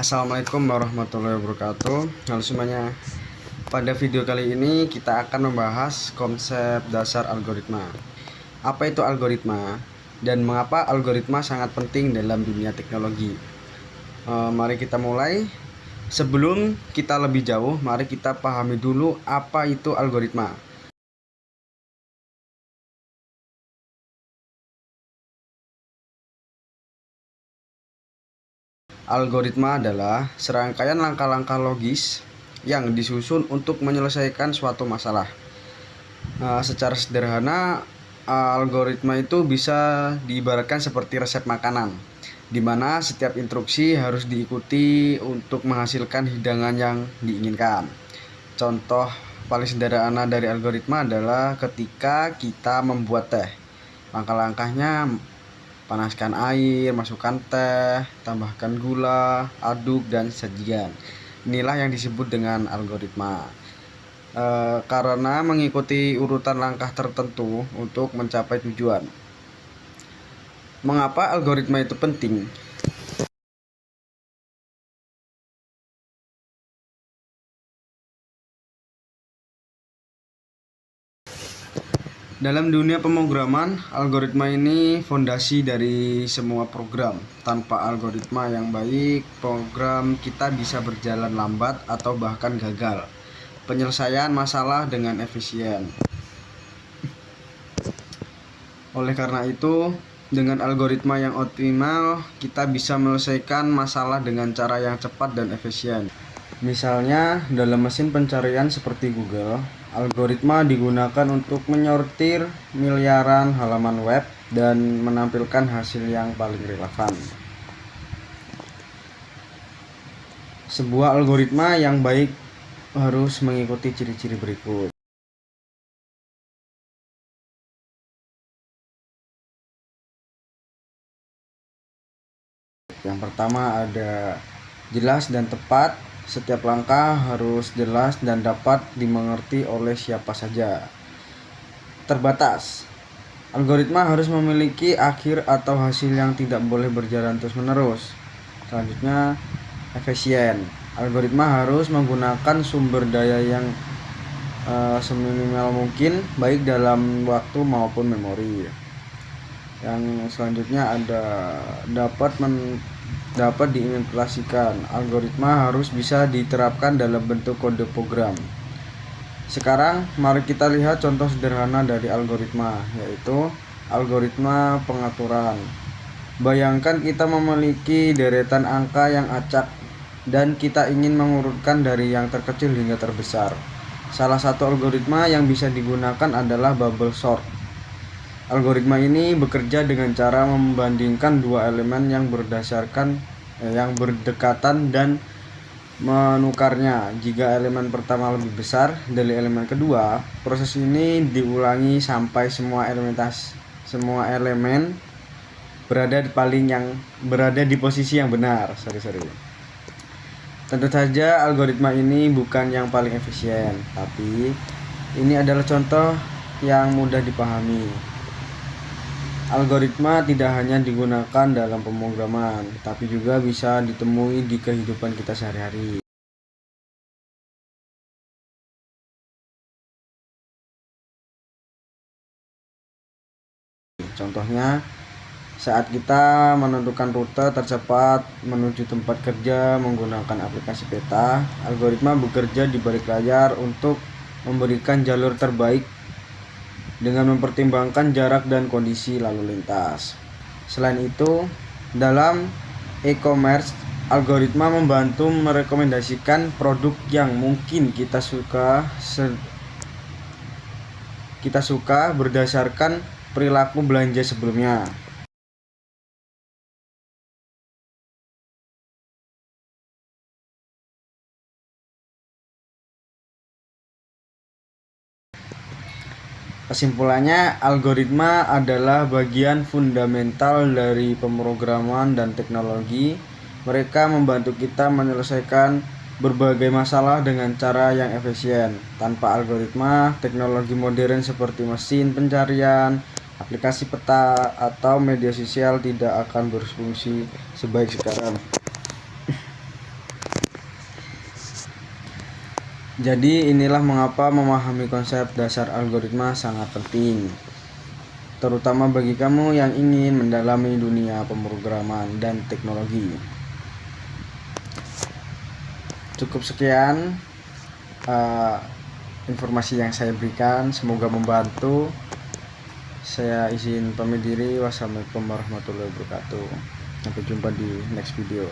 Assalamualaikum warahmatullahi wabarakatuh. Halo semuanya. Pada video kali ini kita akan membahas konsep dasar algoritma. Apa itu algoritma dan mengapa algoritma sangat penting dalam dunia teknologi? Mari kita mulai. Sebelum kita lebih jauh, mari kita pahami dulu apa itu algoritma. Algoritma adalah serangkaian langkah-langkah logis yang disusun untuk menyelesaikan suatu masalah. Secara sederhana, algoritma itu bisa diibaratkan seperti resep makanan, di mana setiap instruksi harus diikuti untuk menghasilkan hidangan yang diinginkan. Contoh paling sederhana dari algoritma adalah ketika kita membuat teh. Langkah-langkahnya: panaskan air, masukkan teh, tambahkan gula, aduk, dan sajikan. Inilah yang disebut dengan algoritma. Karena mengikuti urutan langkah tertentu untuk mencapai tujuan. Mengapa algoritma itu penting? Dalam dunia pemrograman, algoritma ini fondasi dari semua program. Tanpa algoritma yang baik, program kita bisa berjalan lambat atau bahkan gagal penyelesaian masalah dengan efisien. Oleh karena itu, dengan algoritma yang optimal, kita bisa menyelesaikan masalah dengan cara yang cepat dan efisien. Misalnya, dalam mesin pencarian seperti Google, algoritma digunakan untuk menyortir miliaran halaman web dan menampilkan hasil yang paling relevan. Sebuah algoritma yang baik harus mengikuti ciri-ciri berikut. Yang pertama ada jelas dan tepat. Setiap langkah harus jelas dan dapat dimengerti oleh siapa saja. Terbatas. Algoritma harus memiliki akhir atau hasil yang tidak boleh berjalan terus-menerus. Selanjutnya, efisien. Algoritma harus menggunakan sumber daya yang seminimal mungkin, baik dalam waktu maupun memori. Yang selanjutnya ada dapat diimplementasikan. Algoritma harus bisa diterapkan dalam bentuk kode program. Sekarang mari kita lihat contoh sederhana dari algoritma, yaitu algoritma pengaturan. Bayangkan kita memiliki deretan angka yang acak dan kita ingin mengurutkan dari yang terkecil hingga terbesar. Salah satu algoritma yang bisa digunakan adalah bubble sort. Algoritma ini bekerja dengan cara membandingkan dua elemen yang berdekatan dan menukarnya. Jika elemen pertama lebih besar dari elemen kedua, proses ini diulangi sampai semua elemen berada di posisi yang benar. Tentu saja algoritma ini bukan yang paling efisien, tapi ini adalah contoh yang mudah dipahami. Algoritma tidak hanya digunakan dalam pemrograman, tapi juga bisa ditemui di kehidupan kita sehari-hari. Contohnya, saat kita menentukan rute tercepat menuju tempat kerja menggunakan aplikasi peta, algoritma bekerja di balik layar untuk memberikan jalur terbaik dengan mempertimbangkan jarak dan kondisi lalu lintas. Selain itu, dalam e-commerce, algoritma membantu merekomendasikan produk yang mungkin kita suka berdasarkan perilaku belanja sebelumnya. Kesimpulannya, algoritma adalah bagian fundamental dari pemrograman dan teknologi. Mereka membantu kita menyelesaikan berbagai masalah dengan cara yang efisien. Tanpa algoritma, teknologi modern seperti mesin pencarian, aplikasi peta, atau media sosial tidak akan berfungsi sebaik sekarang. Jadi inilah mengapa memahami konsep dasar algoritma sangat penting, terutama bagi kamu yang ingin mendalami dunia pemrograman dan teknologi. Cukup sekian informasi yang saya berikan, semoga membantu. Saya izin pamit diri. Wassalamualaikum warahmatullahi wabarakatuh. Sampai jumpa di next video.